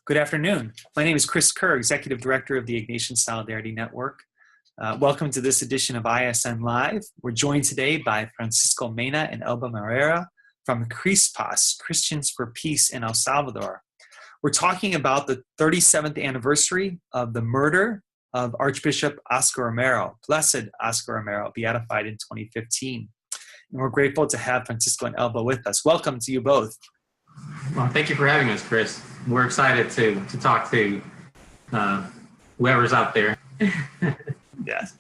Good afternoon. My name is Chris Kerr, Executive Director of the Ignatian Solidarity Network. Welcome to this edition of ISN Live. We're joined today by Francisco Mena and Elba Moreira from CRISPAZ, Christians for Peace in El Salvador. We're talking about the 37th anniversary of the murder of Archbishop Oscaro Romero, Blessed Oscaro Romero, beatified in 2015. And we're grateful to have Francisco and Elba with us. Welcome to you both. Well, thank you for having us, Chris. We're excited to talk to whoever's out there. Yes.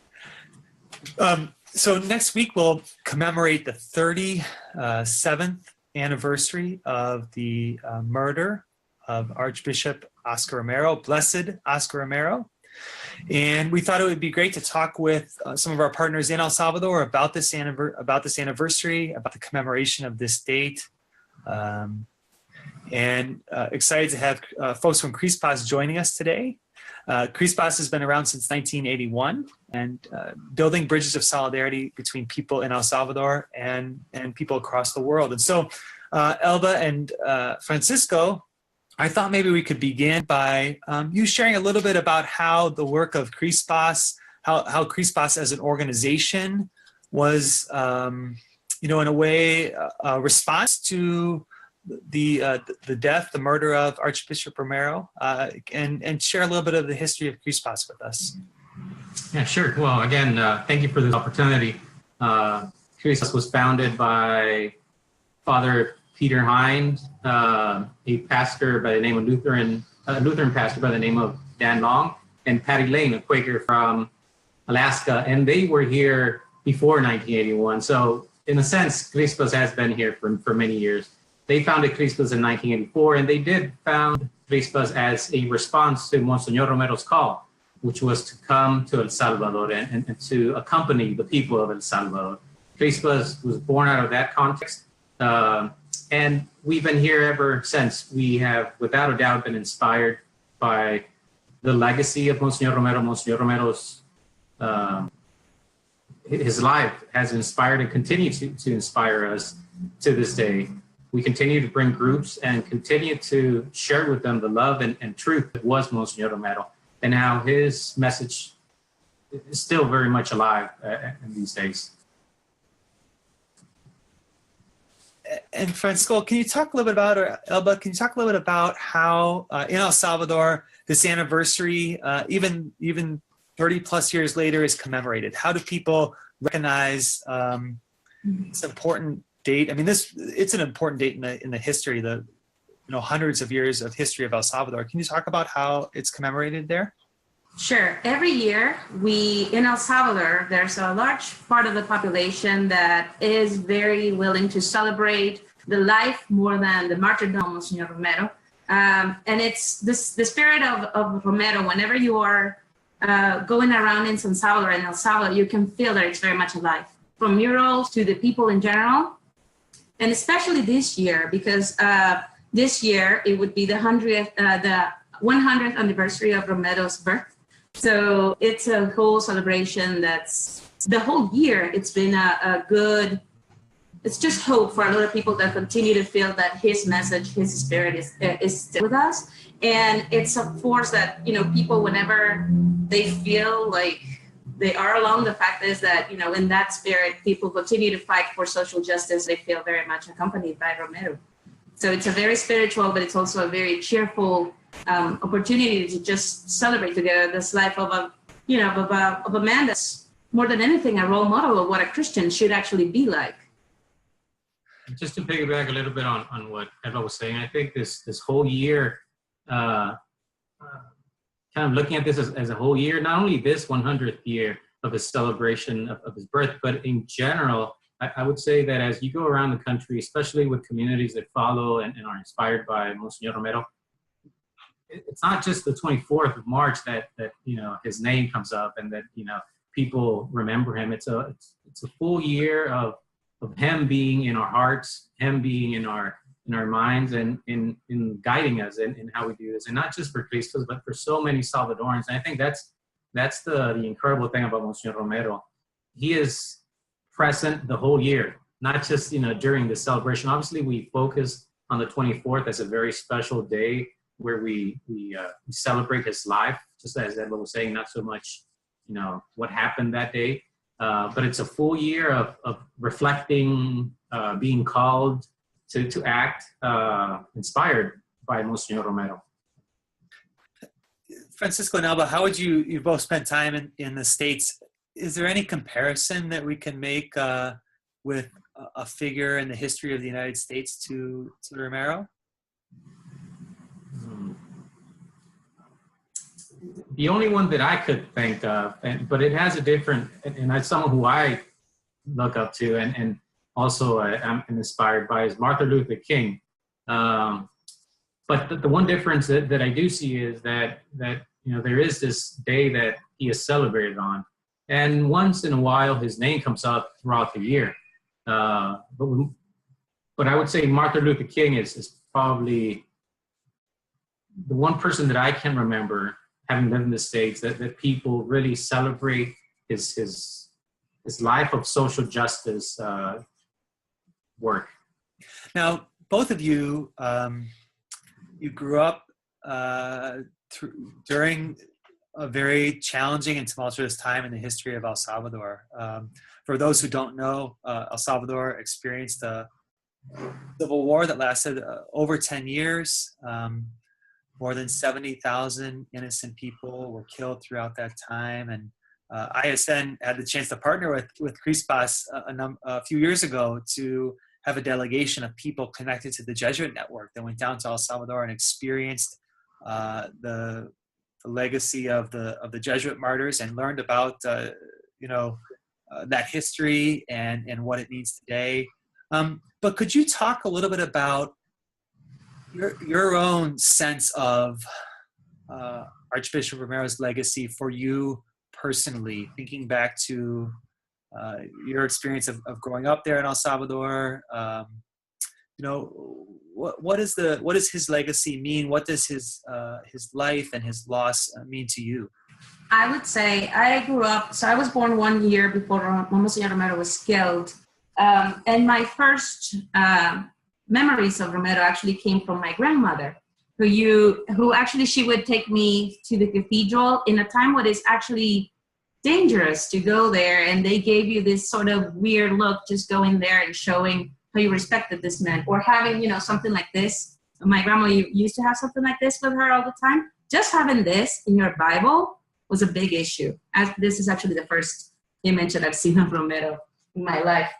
So next week we'll commemorate the 37th anniversary of the murder of Archbishop Oscaro Romero, Blessed Oscaro Romero. And we thought it would be great to talk with some of our partners in El Salvador about this anniversary, about the commemoration of this date. And excited to have folks from CRISPAZ joining us today. CRISPAZ has been around since 1981 and building bridges of solidarity between people in El Salvador and people across the world. And so Elba and Francisco, I thought maybe we could begin by you sharing a little bit about how the work of CRISPAZ, how CRISPAZ as an organization was, in a way, a response to the death, the murder of Archbishop Romero, and share a little bit of the history of CRISPAZ with us. Yeah, sure. Well, again, thank you for this opportunity. CRISPAZ was founded by Father Peter Hind, a pastor by the name of Lutheran pastor by the name of Dan Long, and Patty Lane, a Quaker from Alaska, and they were here before 1981. So, in a sense, CRISPAZ has been here for many years. They founded CRISPAZ in 1984, and they did found CRISPAZ as a response to Monsignor Romero's call, which was to come to El Salvador and to accompany the people of El Salvador. CRISPAZ was born out of that context, and we've been here ever since. We have, without a doubt, been inspired by the legacy of Monsignor Romero. Monsignor Romero's his life has inspired and continues to inspire us to this day. We continue to bring groups and continue to share with them the love and truth that was Monsignor Romero, and how his message is still very much alive in these days. And Francisco, can you talk a little bit about, or Elba, can you talk a little bit about how in El Salvador this anniversary, even 30 plus years later, is commemorated? How do people recognize this important date? I mean, it's an important date in the history, the hundreds of years of history of El Salvador. Can you talk about how it's commemorated there? Sure. Every year, in El Salvador, there's a large part of the population that is very willing to celebrate the life more than the martyrdom of Monsignor Romero. And it's the spirit of Romero. Whenever you are going around in San Salvador and El Salvador, you can feel that it's very much alive. From murals to the people in general, and especially this year, because this year it would be the 100th anniversary of Romero's birth. So it's a whole celebration that's the whole year. It's been it's just hope for a lot of people that continue to feel that his message, his spirit is still with us. And it's a force that, people, whenever they feel like they are alone, the fact is that, in that spirit, people continue to fight for social justice. They feel very much accompanied by Romero. So it's a very spiritual, but it's also a very cheerful opportunity to just celebrate together this life of a man that's more than anything a role model of what a Christian should actually be like. Just to piggyback a little bit on what Eva was saying, I think this whole year, kind of looking at this as a whole year, not only this 100th year of his celebration of his birth, but in general, I would say that as you go around the country, especially with communities that follow and are inspired by Monsignor Romero, it's not just the 24th of March that his name comes up and that people remember him. It's a full year of him being in our hearts, him being in our minds, and in guiding us in how we do this, and not just for CRISPAZ, but for so many Salvadorans. And I think that's the incredible thing about Monsignor Romero. He is present the whole year, not just during the celebration. Obviously, we focus on the 24th as a very special day where we celebrate his life, just as Elba was saying, not so much, what happened that day, but it's a full year of reflecting, being called to act, inspired by Monsignor Romero. Francisco and Elba, how would you both spent time in the States? Is there any comparison that we can make with a figure in the history of the United States to Romero? The only one that I could think of, but it has a different, and it's someone who I look up to and also I'm inspired by, is Martin Luther King. But the one difference that I do see is that there is this day that he is celebrated on, and once in a while his name comes up throughout the year. But I would say Martin Luther King is probably the one person that I can remember, having lived in the States, that people really celebrate his life of social justice work. Now, both of you, you grew up during a very challenging and tumultuous time in the history of El Salvador. For those who don't know, El Salvador experienced a civil war that lasted over 10 years. More than 70,000 innocent people were killed throughout that time. And ISN had the chance to partner with CRISPAZ a few years ago to have a delegation of people connected to the Jesuit network that went down to El Salvador and experienced the legacy of the Jesuit martyrs and learned about that history and what it means today. But could you talk a little bit about your own sense of Archbishop Romero's legacy for you personally, thinking back to your experience of growing up there in El Salvador? What does his legacy mean? What does his life and his loss mean to you? I would say I grew up, so I was born 1 year before Monsignor Romero was killed. And my first memories of Romero actually came from my grandmother, who actually, she would take me to the cathedral in a time when it's actually dangerous to go there, and they gave you this sort of weird look just going there and showing how you respected this man, or having something like this. My grandma used to have something like this with her all the time. Just having this in your Bible was a big issue, as this is actually the first image that I've seen of Romero in my life.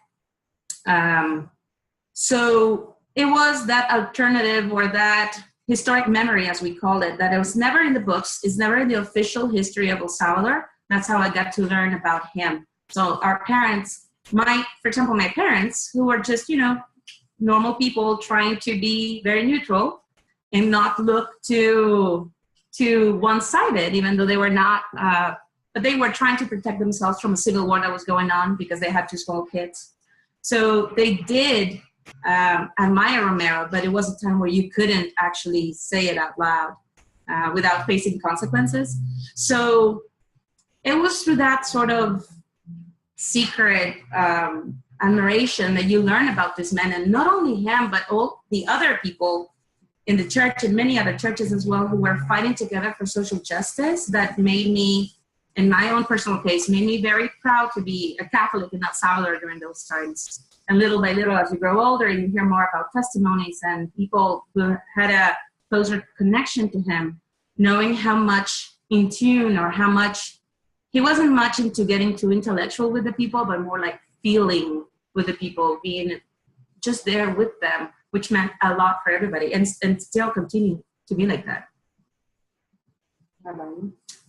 So it was that alternative, or that historic memory, as we call it, that it was never in the books, it's never in the official history of El Salvador. That's how I got to learn about him. So our parents, for example, my parents, who were just, normal people trying to be very neutral and not look to one-sided, even though they were not, but they were trying to protect themselves from a civil war that was going on because they had 2 small kids. So they did admire Romero, but it was a time where you couldn't actually say it out loud without facing consequences. So it was through that sort of secret admiration that you learn about this man, and not only him, but all the other people in the church and many other churches as well who were fighting together for social justice, that made me, in my own personal case, made me very proud to be a Catholic in El Salvador during those times. And little by little, as you grow older, you hear more about testimonies and people who had a closer connection to him, knowing how much in tune, or how much, he wasn't much into getting too intellectual with the people, but more like feeling with the people, being just there with them, which meant a lot for everybody, and still continue to be like that.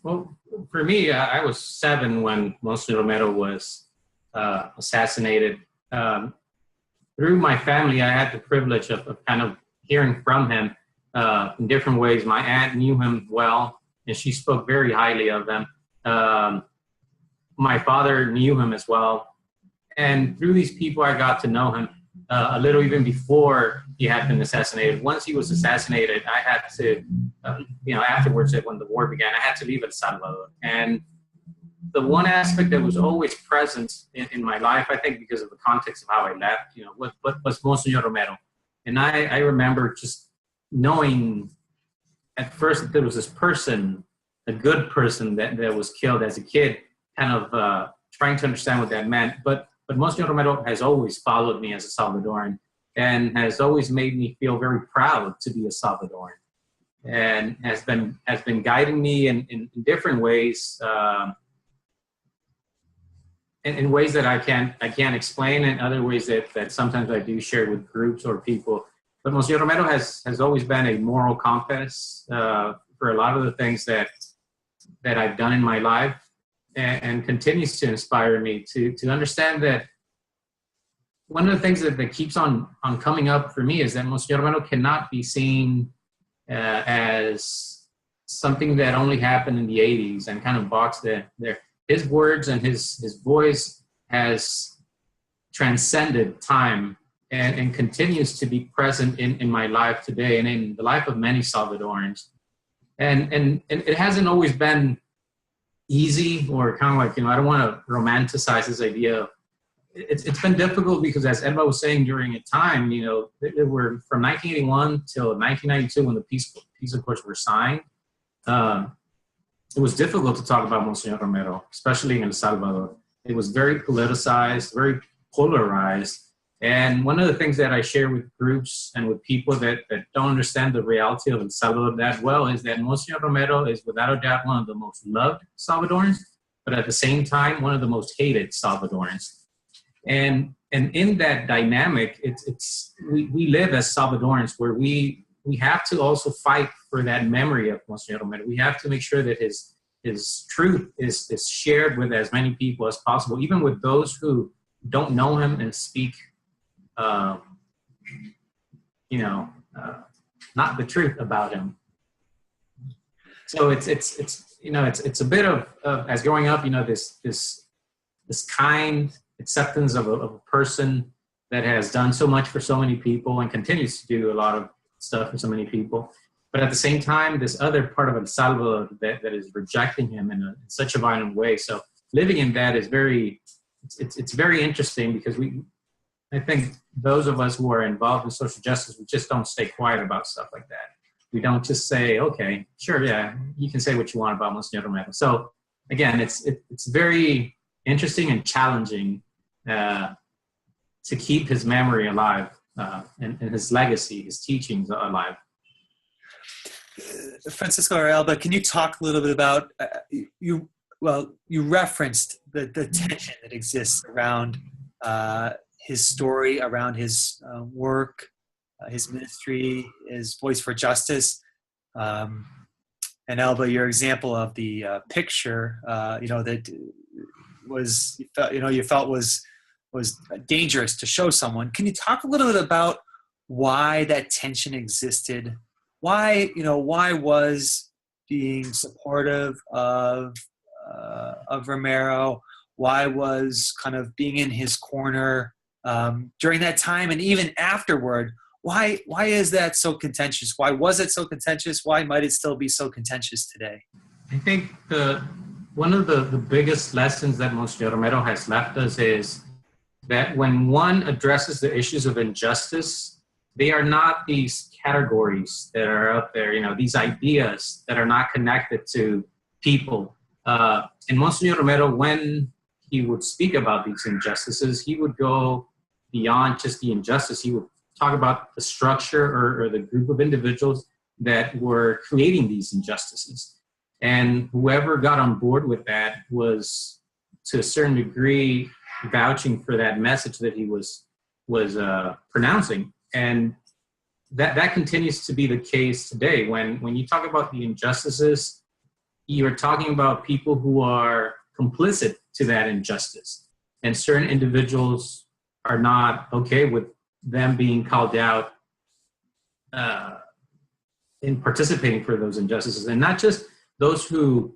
Well, for me, I was 7 when Monsignor Romero was assassinated. Through my family, I had the privilege of kind of hearing from him in different ways. My aunt knew him well, and she spoke very highly of him. My father knew him as well. And through these people, I got to know him a little even before he had been assassinated. Once he was assassinated, I had to, afterwards, when the war began, I had to leave El Salvador. And the one aspect that was always present in my life, I think because of the context of how I left, was Monsignor Romero. And I remember just knowing at first there was this person, a good person that was killed as a kid, kind of trying to understand what that meant. But Monsignor Romero has always followed me as a Salvadoran and has always made me feel very proud to be a Salvadoran, and has been guiding me in different ways, in ways that I can't explain, and other ways that sometimes I do share with groups or people. But Monsignor Romero has always been a moral compass for a lot of the things that I've done in my life, and continues to inspire me to understand that one of the things that keeps on coming up for me is that Monsignor Romero cannot be seen as something that only happened in the 80s and kind of boxed there. His words and his voice has transcended time and continues to be present in my life today and in the life of many Salvadorans. And it hasn't always been easy, or kind of like, I don't want to romanticize this idea of, it's been difficult because, as Elba was saying, during a time, there were from 1981 till 1992 when the peace accords were signed, it was difficult to talk about Monsignor Romero, especially in El Salvador. It was very politicized, very polarized. And one of the things that I share with groups and with people that don't understand the reality of El Salvador that well is that Monsignor Romero is without a doubt one of the most loved Salvadorans, but at the same time, one of the most hated Salvadorans. And in that dynamic, we live as Salvadorans where we have to also fight for that memory of Monsignor Romero. We have to make sure that his truth is shared with as many people as possible, even with those who don't know him and speak not the truth about him. So it's a bit of as growing up, this kind acceptance of a person that has done so much for so many people and continues to do a lot of stuff for so many people. But at the same time, this other part of El Salvador that is rejecting him in such a violent way. So living in that is it's very interesting, because I think those of us who are involved in social justice, we just don't stay quiet about stuff like that. We don't just say, okay, sure, yeah, you can say what you want about Monsignor Romero. So again, it's very interesting and challenging to keep his memory alive and his legacy, his teachings alive. Francisco or Elba, can you talk a little bit about, you referenced the tension that exists around his story, around his work, his ministry, his voice for justice. And Elba, your example of the picture, that you felt was dangerous to show someone. Can you talk a little bit about why that tension existed? Why was being supportive of Romero? Why was kind of being in his corner during that time, and even afterward? Why is that so contentious? Why was it so contentious? Why might it still be so contentious today? I think one of the biggest lessons that Monsignor Romero has left us is that when one addresses the issues of injustice, they are not these categories that are up there, these ideas that are not connected to people. And Monsignor Romero, when he would speak about these injustices, he would go beyond just the injustice. He would talk about the structure or the group of individuals that were creating these injustices. And whoever got on board with that was, to a certain degree, vouching for that message that he was pronouncing. And that continues to be the case today. When you talk about the injustices, you're talking about people who are complicit to that injustice. And certain individuals are not okay with them being called out in participating for those injustices. And not just those who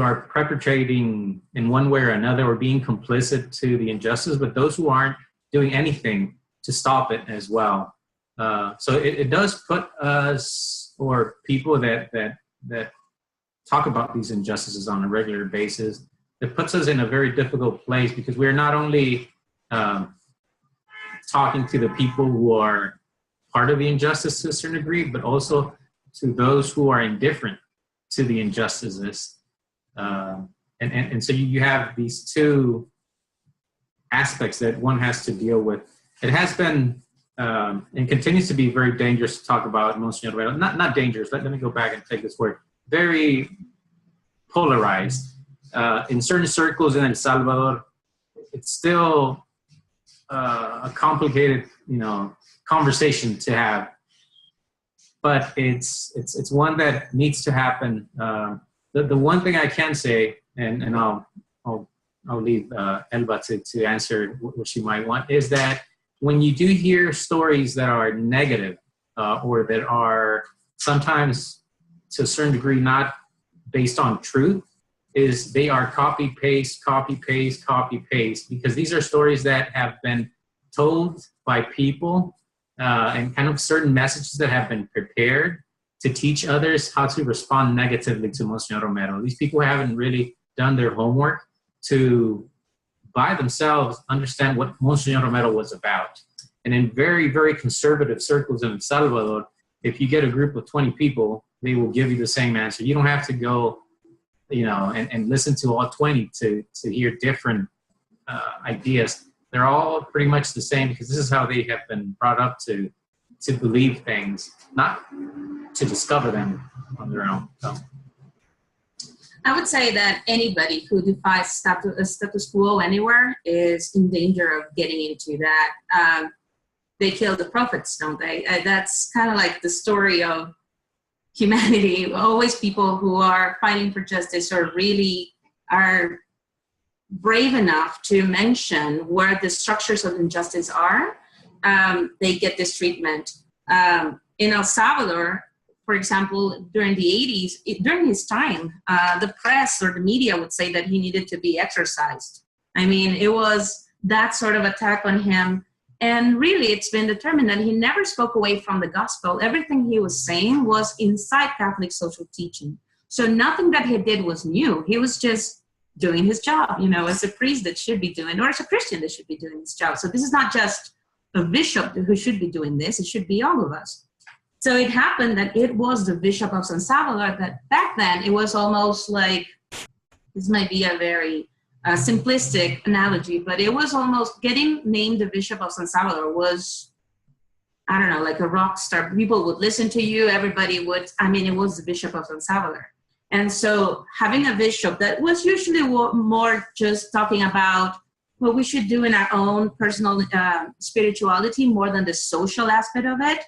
are perpetrating in one way or another or being complicit to the injustice, but those who aren't doing anything to stop it as well. So it does put us, or people that talk about these injustices on a regular basis, it puts us in a very difficult place, because we're not only talking to the people who are part of the injustice to a certain degree, but also those who are indifferent to the injustices. And so you have these two aspects that one has to deal with. It has been and continues to be very dangerous to talk about Monsignor Romero. Not dangerous, let me go back and take this word. Very polarized. In certain circles in El Salvador, it's still a complicated, conversation to have. But it's one that needs to happen. The one thing I can say, and I'll leave Elba to answer what she might want, is that when you do hear stories that are negative or that are sometimes to a certain degree not based on truth, is they are copy paste, because these are stories that have been told by people and kind of certain messages that have been prepared to teach others how to respond negatively to Monsignor Romero. These people haven't really done their homework to, by themselves, understand what Monsignor Romero was about. And in very, very conservative circles in El Salvador, if you get a group of 20 people, they will give you the same answer. You don't have to go, and listen to all 20 to hear different ideas. They're all pretty much the same because this is how they have been brought up to believe things, not to discover them on their own. So. I would say that anybody who defies status quo anywhere is in danger of getting into that. They kill the prophets, don't they? That's kind of like the story of humanity. Always people who are fighting for justice or really are brave enough to mention where the structures of injustice are, they get this treatment. In El Salvador, for example, during the 80s, during his time, the press or the media would say that he needed to be exorcised. I mean, it was that sort of attack on him. And really, it's been determined that he never spoke away from the gospel. Everything he was saying was inside Catholic social teaching. So nothing that he did was new. He was just doing his job, as a priest that should be doing, or as a Christian that should be doing his job. So this is not just a bishop who should be doing this. It should be all of us. So it happened that it was the Bishop of San Salvador that back then it was almost like, this might be a very simplistic analogy, but it was almost getting named the Bishop of San Salvador was, I don't know, like a rock star. People would listen to you. Everybody would, it was the Bishop of San Salvador. And so having a bishop that was usually more just talking about what we should do in our own personal spirituality more than the social aspect of it,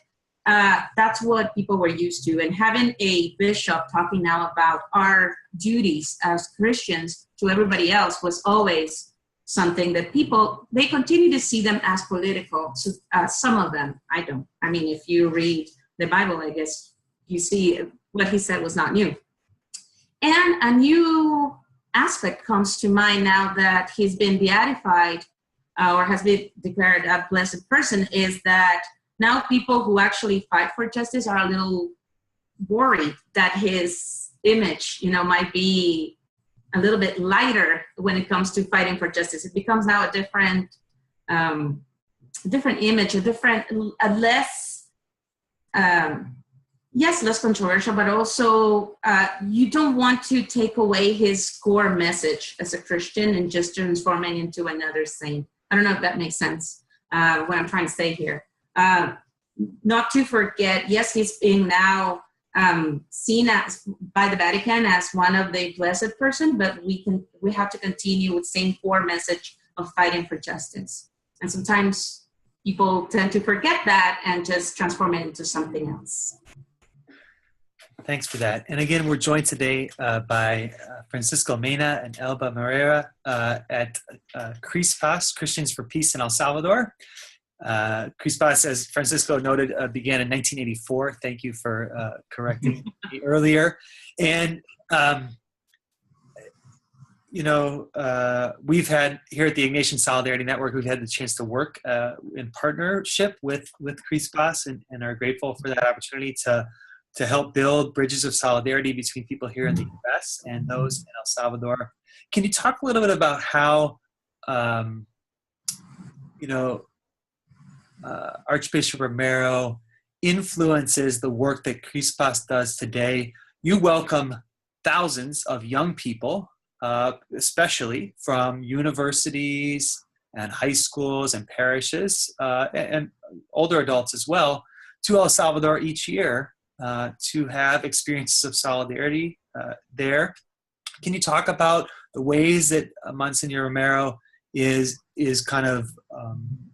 that's what people were used to. And having a bishop talking now about our duties as Christians to everybody else was always something that they continue to see them as political. So, some of them, I don't. If you read the Bible, I guess you see what he said was not new. And a new aspect comes to mind now that he's been beatified or has been declared a blessed person, is that now people who actually fight for justice are a little worried that his image, might be a little bit lighter when it comes to fighting for justice. It becomes now a different image, a less, less controversial, but also you don't want to take away his core message as a Christian and just transform it into another saint. I don't know if that makes sense, what I'm trying to say here. Not to forget, yes, he's being now seen as by the Vatican as one of the blessed person, but we have to continue with same core message of fighting for justice. And sometimes people tend to forget that and just transform it into something else. Thanks for that. And again, we're joined today by Francisco Mena and Elba Moreira at CRISPAZ, Christians for Peace in El Salvador. CRISPAZ, as Francisco noted, began in 1984. Thank you for correcting me earlier. And, we've had here at the Ignatian Solidarity Network, we've had the chance to work in partnership with CRISPAZ and are grateful for that opportunity to help build bridges of solidarity between people here in the U.S. and those in El Salvador. Can you talk a little bit about how, Archbishop Romero influences the work that CRISPAZ does today. You welcome thousands of young people, especially from universities and high schools and parishes, and older adults as well, to El Salvador each year to have experiences of solidarity there. Can you talk about the ways that Monsignor Romero is kind of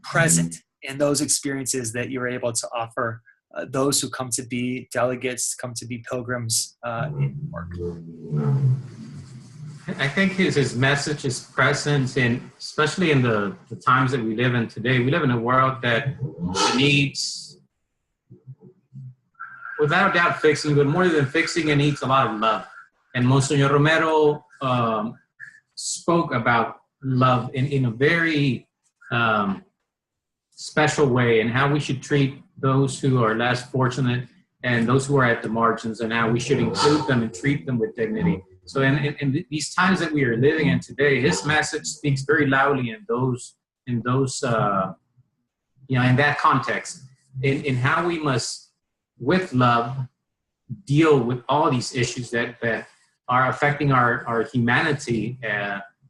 present in those experiences that you're able to offer those who come to be delegates, come to be pilgrims in work? I think his message is present in, especially in the times that we live in today. We live in a world that needs, without doubt, fixing, but more than fixing, it needs a lot of love. And Monsignor Romero spoke about love in a very special way, and how we should treat those who are less fortunate and those who are at the margins, and how we should include them and treat them with dignity. So in these times that we are living in today, his message speaks very loudly in those in that context, in how we must, with love, deal with all these issues that are affecting our humanity.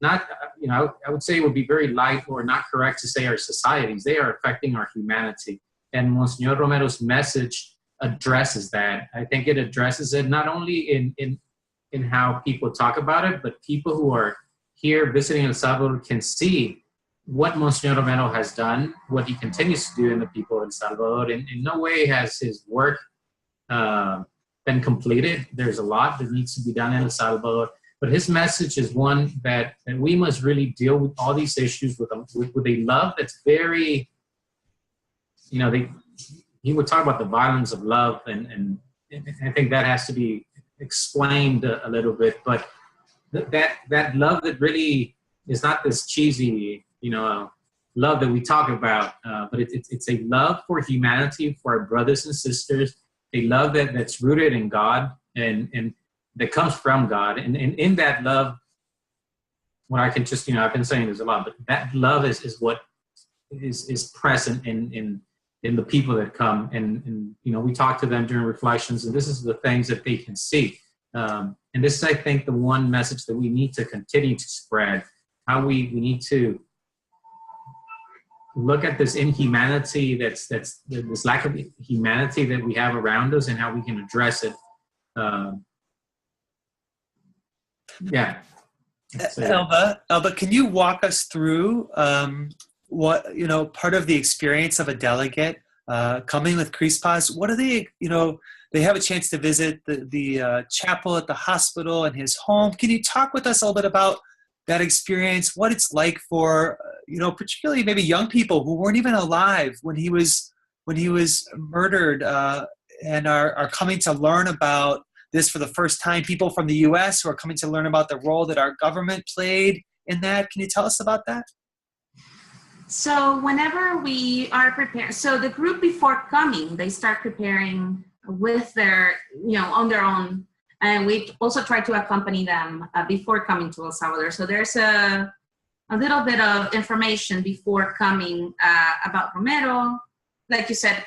Not, I would say it would be very light or not correct to say our societies. They are affecting our humanity. And Monsignor Romero's message addresses that. I think it addresses it not only in how people talk about it, but people who are here visiting El Salvador can see what Monsignor Romero has done, what he continues to do in the people of El Salvador. In no way has his work been completed. There's a lot that needs to be done in El Salvador, but his message is one that we must really deal with all these issues with a love that's very, he would talk about the violence of love, and I think that has to be explained a little bit, but that love that really is not this cheesy, love that we talk about, but it's a love for humanity, for our brothers and sisters, a love that's rooted in God and that comes from God. And in that love, what I can just, I've been saying this a lot, but that love is what is present in the people that come. And we talk to them during reflections, and this is the things that they can see. And this is, I think, the one message that we need to continue to spread, how we need to look at this inhumanity, that's this lack of humanity that we have around us, and how we can address it. Elba, can you walk us through what, part of the experience of a delegate coming with CRISPAZ? What are they, they have a chance to visit the chapel at the hospital and his home. Can you talk with us a little bit about that experience, what it's like for, particularly maybe young people who weren't even alive when he was murdered, and are coming to learn about this for the first time, people from the U.S. who are coming to learn about the role that our government played in that. Can you tell us about that? So whenever we are preparing, so the group before coming, they start preparing with their, on their own. And we also try to accompany them before coming to El Salvador. So there's a little bit of information before coming about Romero. Like you said,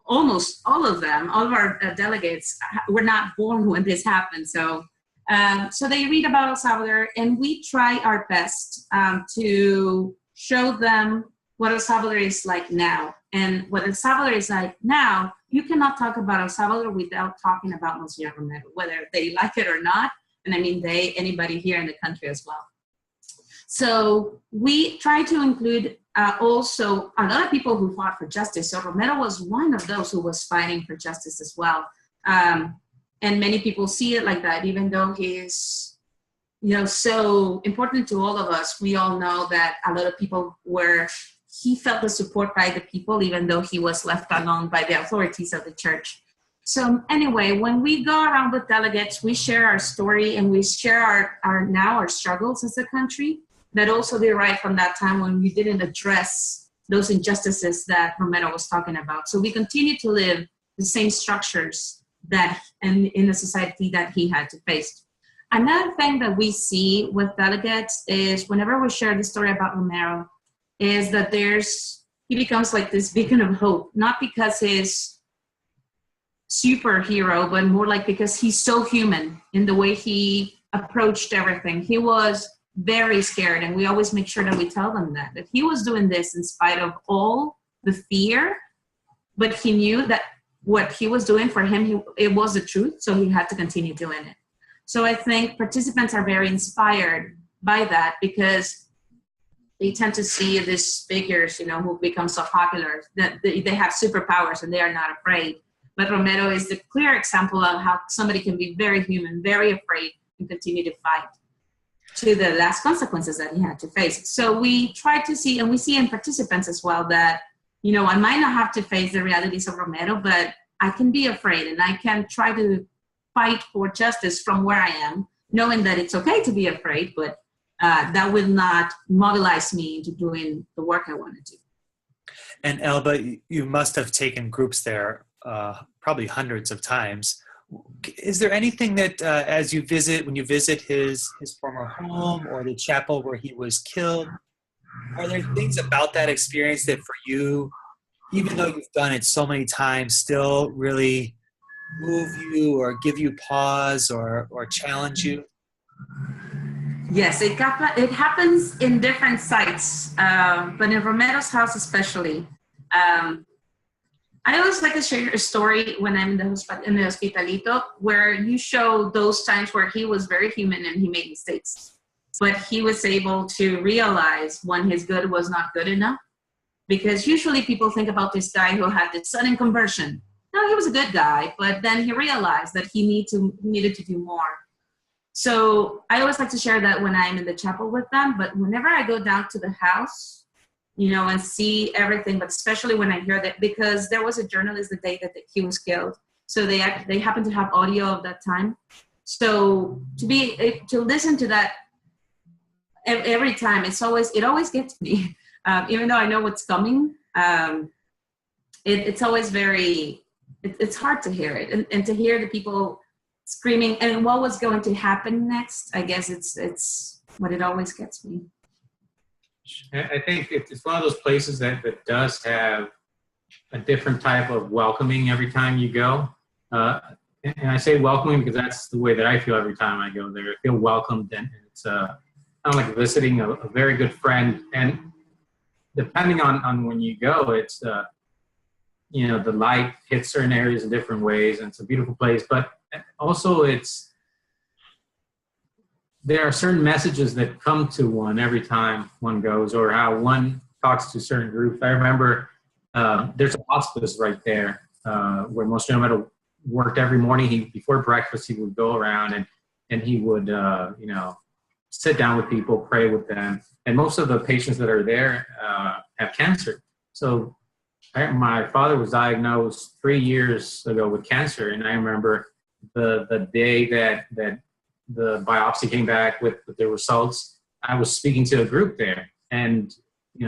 almost all of our delegates were not born when this happened. So they read about El Salvador, and we try our best to show them what El Salvador is like now. And what El Salvador is like now, you cannot talk about El Salvador without talking about Monsignor Romero, whether they like it or not. And I mean anybody here in the country as well. So we try to include also a lot of people who fought for justice. So Romero was one of those who was fighting for justice as well. And many people see it like that, even though he's, so important to all of us. We all know that a lot of people he felt the support by the people, even though he was left alone by the authorities of the church. So anyway, when we go around with delegates, we share our story, and we share our struggles as a country that also derive from that time when we didn't address those injustices that Romero was talking about. So we continue to live the same structures in the society that he had to face. Another thing that we see with delegates is whenever we share the story about Romero, is that he becomes like this beacon of hope, not because superhero, but more like because he's so human in the way he approached everything. He was very scared, and we always make sure that we tell them that he was doing this in spite of all the fear, but he knew that what he was doing for him, it was the truth, so he had to continue doing it. So I think participants are very inspired by that because they tend to see these figures, who become so popular that they have superpowers and they are not afraid. But Romero is the clear example of how somebody can be very human, very afraid, and continue to fight to the last consequences that he had to face. So we try to see, and we see in participants as well, that, I might not have to face the realities of Romero, but I can be afraid and I can try to fight for justice from where I am, knowing that it's okay to be afraid, but that will not mobilize me into doing the work I want to do. And Elba, you must have taken groups there probably hundreds of times. Is there anything that when you visit his former home or the chapel where he was killed, are there things about that experience that for you, even though you've done it so many times, still really move you or give you pause or challenge you? Yes, it happens in different sites, but in Romero's house especially. I always like to share a story when I'm in the Hospitalito, where you show those times where he was very human and he made mistakes. But he was able to realize when his good was not good enough. Because usually people think about this guy who had this sudden conversion. No, he was a good guy, but then he realized that he needed to do more. So I always like to share that when I'm in the chapel with them, but whenever I go down to the house, and see everything, but especially when I hear that, because there was a journalist the day that he was killed. So they happen to have audio of that time. So to listen to that every time, it always gets me. Even though I know what's coming, it's always it's hard to hear it and to hear the people screaming and what was going to happen next. I guess it's what it always gets me. I think it's one of those places that does have a different type of welcoming every time you go. And I say welcoming because that's the way that I feel every time I go there. I feel welcomed, and it's kind of like visiting a very good friend. And depending on when you go, it's the light hits certain areas in different ways, and it's a beautiful place. But also there are certain messages that come to one every time one goes, or how one talks to certain groups. I remember there's a hospice right there where Monsignor Romero worked every morning. Before breakfast, he would go around and he would, sit down with people, pray with them. And most of the patients that are there have cancer. So my father was diagnosed 3 years ago with cancer, and I remember the day that the biopsy came back with the results, I was speaking to a group there, and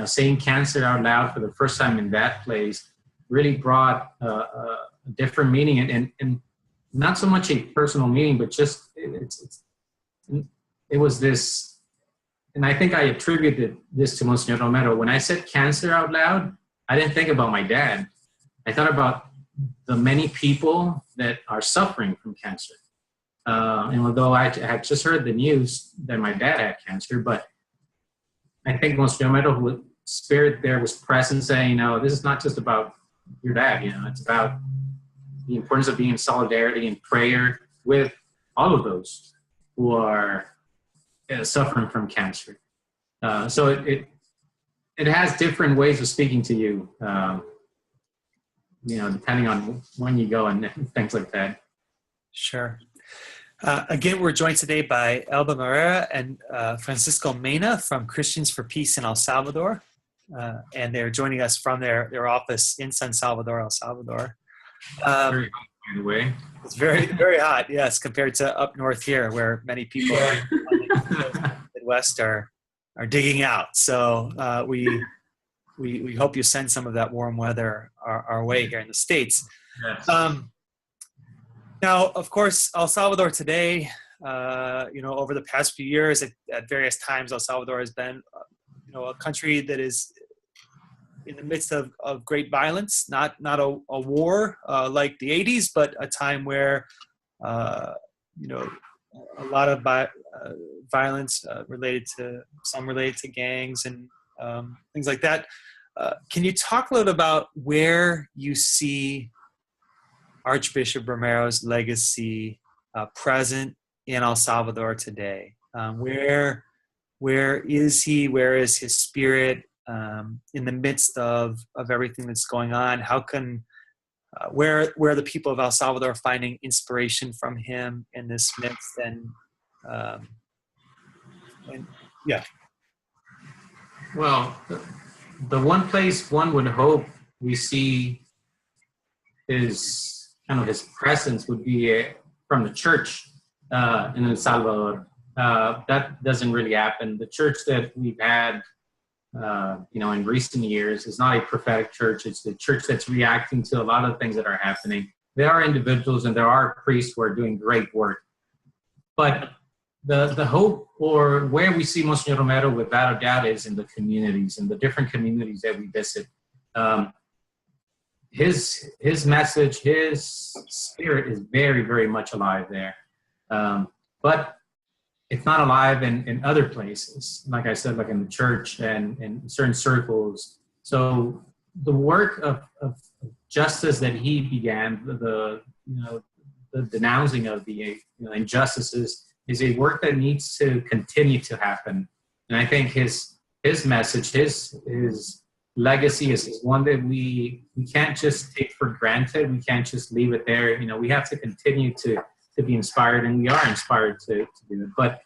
saying cancer out loud for the first time in that place really brought a different meaning, and not so much a personal meaning, but just it was this. And I think I attributed this to Monsignor Romero. When I said cancer out loud, I didn't think about my dad. I thought about the many people that are suffering from cancer. And although I had just heard the news that my dad had cancer, but I think Monsignor Romero's spirit there was present, saying, this is not just about your dad, it's about the importance of being in solidarity and prayer with all of those who are suffering from cancer. So it has different ways of speaking to you, depending on when you go and things like that. Sure. Again, we're joined today by Elba Moreira and Francisco Mena from Christians for Peace in El Salvador. And they're joining us from their office in San Salvador, El Salvador. Very hot, by the way. It's very, very hot, yes, compared to up north here, where many people in the Midwest are digging out. So we hope you send some of that warm weather our way here in the States. Yes. Now, of course, El Salvador today, over the past few years, at various times, El Salvador has been, a country that is in the midst of great violence, not a war like the 80s, but a time where, you know, a lot of violence related to gangs and things like that. Can you talk a little about where you see Archbishop Romero's legacy present in El Salvador today? Where is he? Where is his spirit in the midst of everything that's going on? How can where are the people of El Salvador finding inspiration from him in this midst? And yeah. Well, the one place one would hope we see his presence would be from the church in El Salvador. That doesn't really happen. The church that we've had, in recent years is not a prophetic church. It's the church that's reacting to a lot of things that are happening. There are individuals and there are priests who are doing great work. But the hope, or where we see Monsignor Romero without a doubt, is in the communities, in the different communities that we visit. His message, his spirit is very, very much alive there. But it's not alive in other places, like I said, like in the church and in certain circles. So the work of justice that he began, the denouncing of the injustices, is a work that needs to continue to happen. And I think his message, his legacy is one that we can't just take for granted. We can't just leave it there. We have to continue to be inspired, and we are inspired to do it. But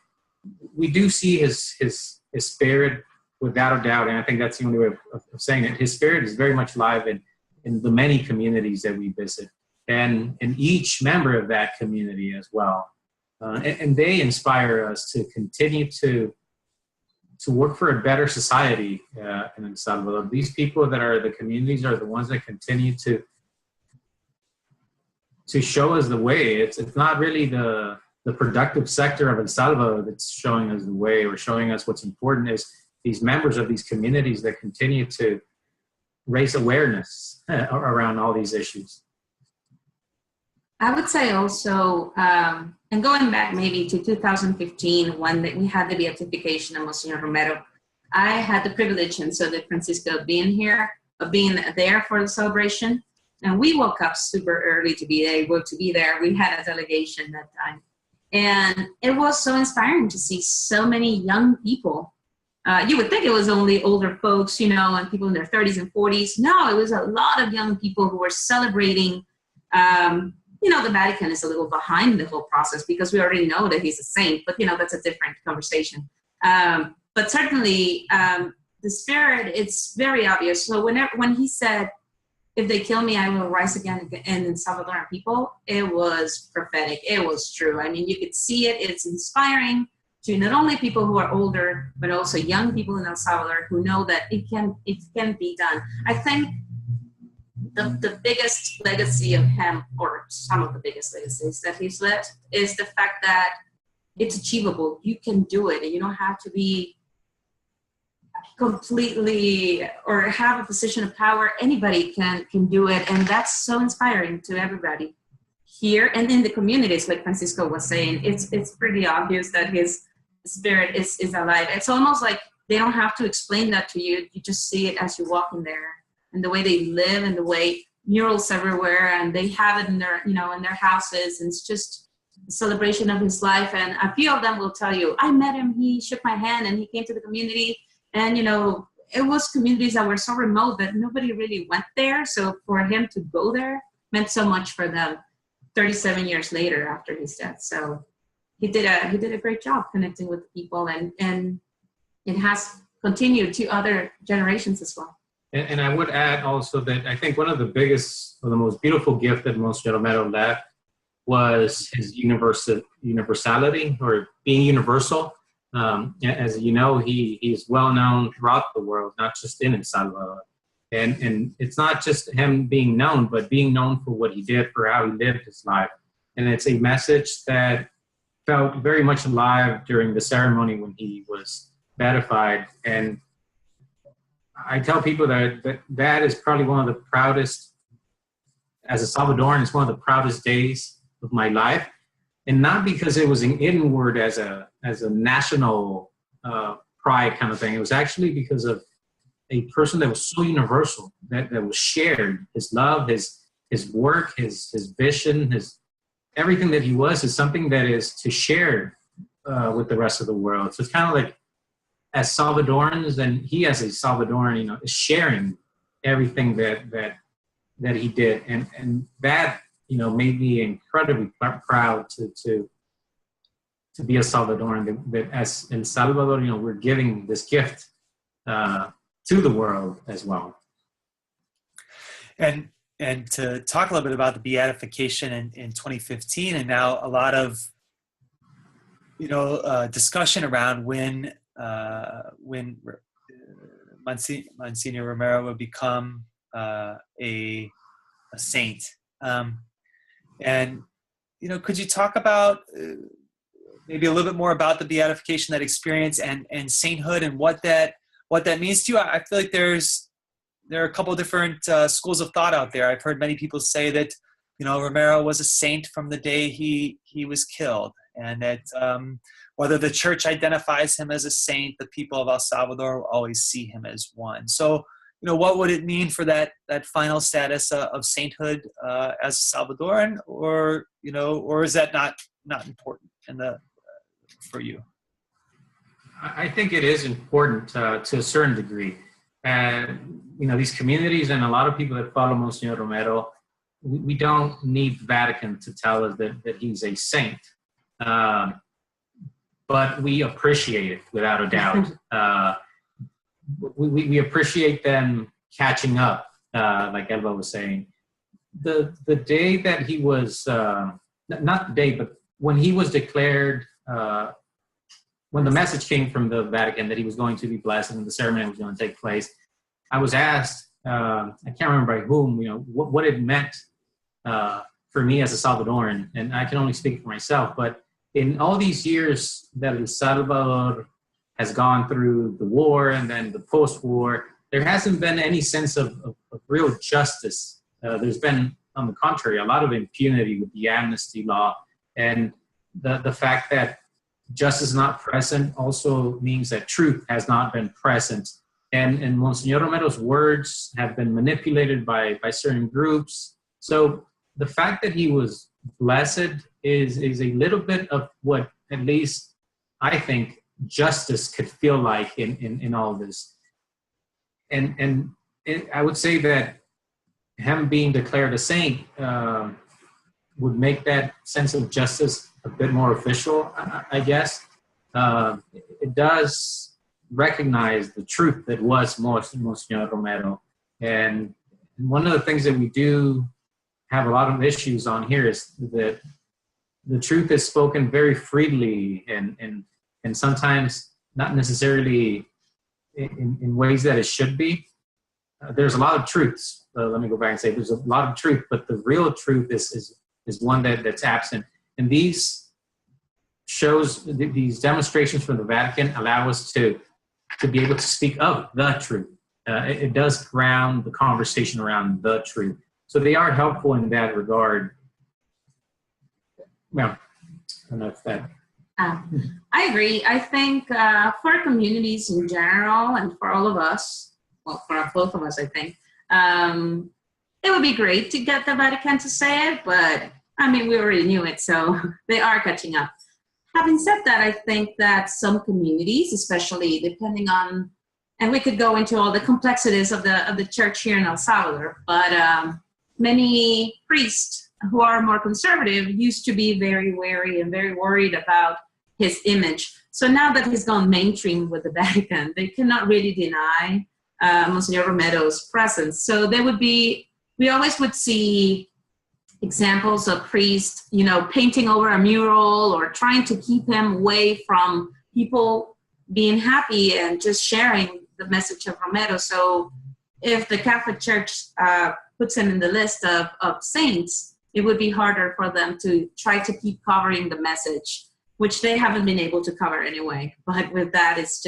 we do see his spirit without a doubt, and I think that's the only way of saying it. His spirit is very much alive in the many communities that we visit, and in each member of that community as well. And they inspire us to continue to work for a better society in El Salvador. These people that are the communities are the ones that continue to show us the way. It's not really the productive sector of El Salvador that's showing us the way or showing us what's important. Is these members of these communities that continue to raise awareness around all these issues. I would say also, and going back maybe to 2015, when we had the beatification of Monsignor Romero, I had the privilege, and so did Francisco, of being there for the celebration. And we woke up super early to be able to be there. We had a delegation that time. And it was so inspiring to see so many young people. You would think it was only older folks, and people in their 30s and 40s. No, it was a lot of young people who were celebrating. The Vatican is a little behind the whole process because we already know that he's a saint, but that's a different conversation. But certainly the spirit, it's very obvious. So when he said, "If they kill me, I will rise again in Salvadoran people," it was prophetic. It was true. I mean, you could see it. It's inspiring to not only people who are older, but also young people in El Salvador who know that it can be done. I think the biggest legacy of him, or some of the biggest legacies that he's left, is the fact that it's achievable. You can do it, and you don't have to be completely or have a position of power. Anybody can do it, and that's so inspiring to everybody here and in the communities. Like Francisco was saying, it's pretty obvious that his spirit is alive. It's almost like they don't have to explain that to you. You just see it as you walk in there, and the way they live, and the way murals everywhere, and they have it in their in their houses, and it's just a celebration of his life. And a few of them will tell you, "I met him, he shook my hand, and he came to the community." And, it was communities that were so remote that nobody really went there. So for him to go there meant so much for them 37 years later after his death. So he did a great job connecting with people, and it has continued to other generations as well. And I would add also that I think one of the biggest, or the most beautiful gift that Monsignor Romero left was his universality, or being universal. As you know, he is well known throughout the world, not just in El Salvador. And it's not just him being known, but being known for what he did, for how he lived his life. And it's a message that felt very much alive during the ceremony when he was beatified. And I tell people that is probably one of the proudest, as a Salvadoran, it's one of the proudest days of my life. And not because it was an inward as a national pride kind of thing. It was actually because of a person that was so universal, that was shared. His love, his work, his vision, everything that he was is something that is to share with the rest of the world. So it's kind of like, as Salvadorans, and he as a Salvadoran, is sharing everything that he did, and that made me incredibly proud to be a Salvadoran. That as in Salvador, we're giving this gift to the world as well. And to talk a little bit about the beatification in 2015, and now a lot of discussion around when Monsignor Romero would become a saint. And could you talk about maybe a little bit more about the beatification, that experience, and sainthood, and what that means to you? I feel like there are a couple of different schools of thought out there. I've heard many people say that Romero was a saint from the day he was killed, and that whether the church identifies him as a saint, the people of El Salvador will always see him as one. So, what would it mean for that final status of sainthood as a Salvadoran, or is that not important for you? I think it is important to a certain degree. These communities and a lot of people that follow Monsignor Romero, we don't need Vatican to tell us that he's a saint. But we appreciate it without a doubt. We appreciate them catching up, like Elba was saying. The day that he was, not the day, but when he was declared, when the message came from the Vatican that he was going to be blessed and the ceremony was going to take place, I was asked, I can't remember by whom, what it meant for me as a Salvadoran, and I can only speak for myself, but in all these years that El Salvador has gone through the war and then the post-war, there hasn't been any sense of real justice. There's been, on the contrary, a lot of impunity with the amnesty law. And the fact that justice is not present also means that truth has not been present. And Monsignor Romero's words have been manipulated by certain groups. So the fact that he was blessed is a little bit of what, at least I think, justice could feel like in all this. And I would say that him being declared a saint would make that sense of justice a bit more official, I guess. It does recognize the truth that was Monsignor Romero. And one of the things that we do have a lot of issues on here is that the truth is spoken very freely and sometimes not necessarily in ways that it should be. There's a lot of truths. Let me go back and say there's a lot of truth, but the real truth is one that's absent. And these demonstrations from the Vatican allow us to be able to speak of the truth. It does ground the conversation around the truth. So they are helpful in that regard. Well, I don't know if that... I agree. I think for communities in general and for all of us, well, for both of us, I think, it would be great to get the Vatican to say it, but I mean, we already knew it, so they are catching up. Having said that, I think that some communities, especially depending on, and we could go into all the complexities of the church here in El Salvador, but many priests who are more conservative used to be very wary and very worried about his image. So now that he's gone mainstream with the Vatican, they cannot really deny Monsignor Romero's presence. So we always would see examples of priests, painting over a mural or trying to keep him away from people being happy and just sharing the message of Romero. So if the Catholic Church puts him in the list of saints, it would be harder for them to try to keep covering the message, which they haven't been able to cover anyway. But with that, it's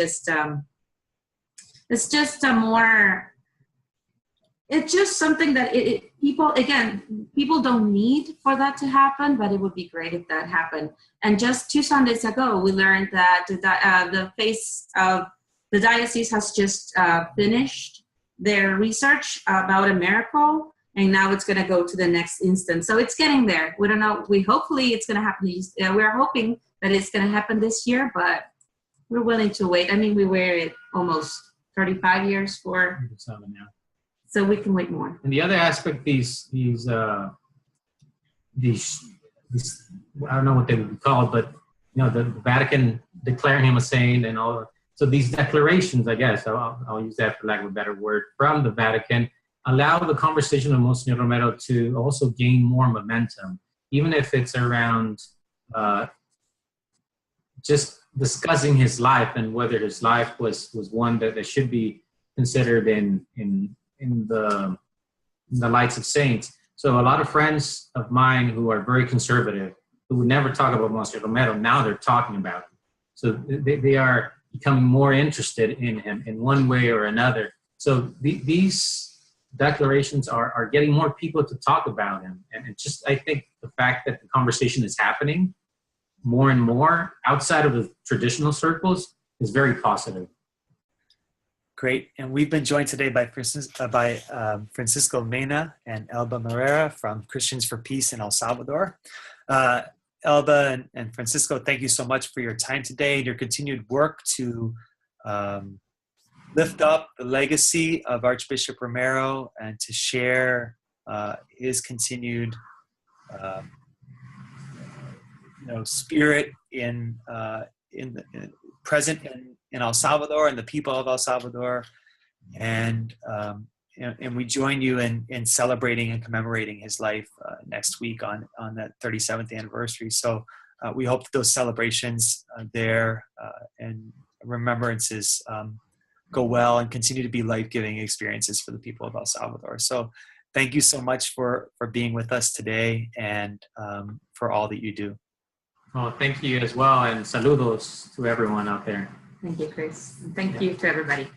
It's just it's just something that people don't need for that to happen, but it would be great if that happened. And just 2 Sundays ago, we learned that the face of the diocese has just finished their research about a miracle, and now it's going to go to the next instance. So it's getting there. We don't know. Hopefully it's going to happen. We're hoping that it's going to happen this year, but we're willing to wait. I mean, we were at almost 35 years for. So we can wait more. And the other aspect, these I don't know what they would be called, but the Vatican declaring him a saint and all. So these declarations, I guess, I'll use that for lack of a better word, from the Vatican, allow the conversation of Monsignor Romero to also gain more momentum, even if it's around just discussing his life and whether his life was one that should be considered in the lights of saints. So a lot of friends of mine who are very conservative, who would never talk about Monsignor Romero, now they're talking about him. So they are becoming more interested in him in one way or another. So these declarations are getting more people to talk about him. And it's just, I think the fact that the conversation is happening more and more outside of the traditional circles is very positive. Great. And we've been joined today by Francisco Mena and Elba Moreira from Christians for Peace in El Salvador. Elba and Francisco, thank you so much for your time today and your continued work to lift up the legacy of Archbishop Romero and to share his continued spirit present in El Salvador and the people of El Salvador, and we join you in celebrating and commemorating his life next week on that 37th anniversary. So we hope that those celebrations there and remembrances go well and continue to be life-giving experiences for the people of El Salvador. So thank you so much for being with us today and for all that you do. Well, thank you as well, and saludos to everyone out there. Thank you, Chris. Thank you to everybody.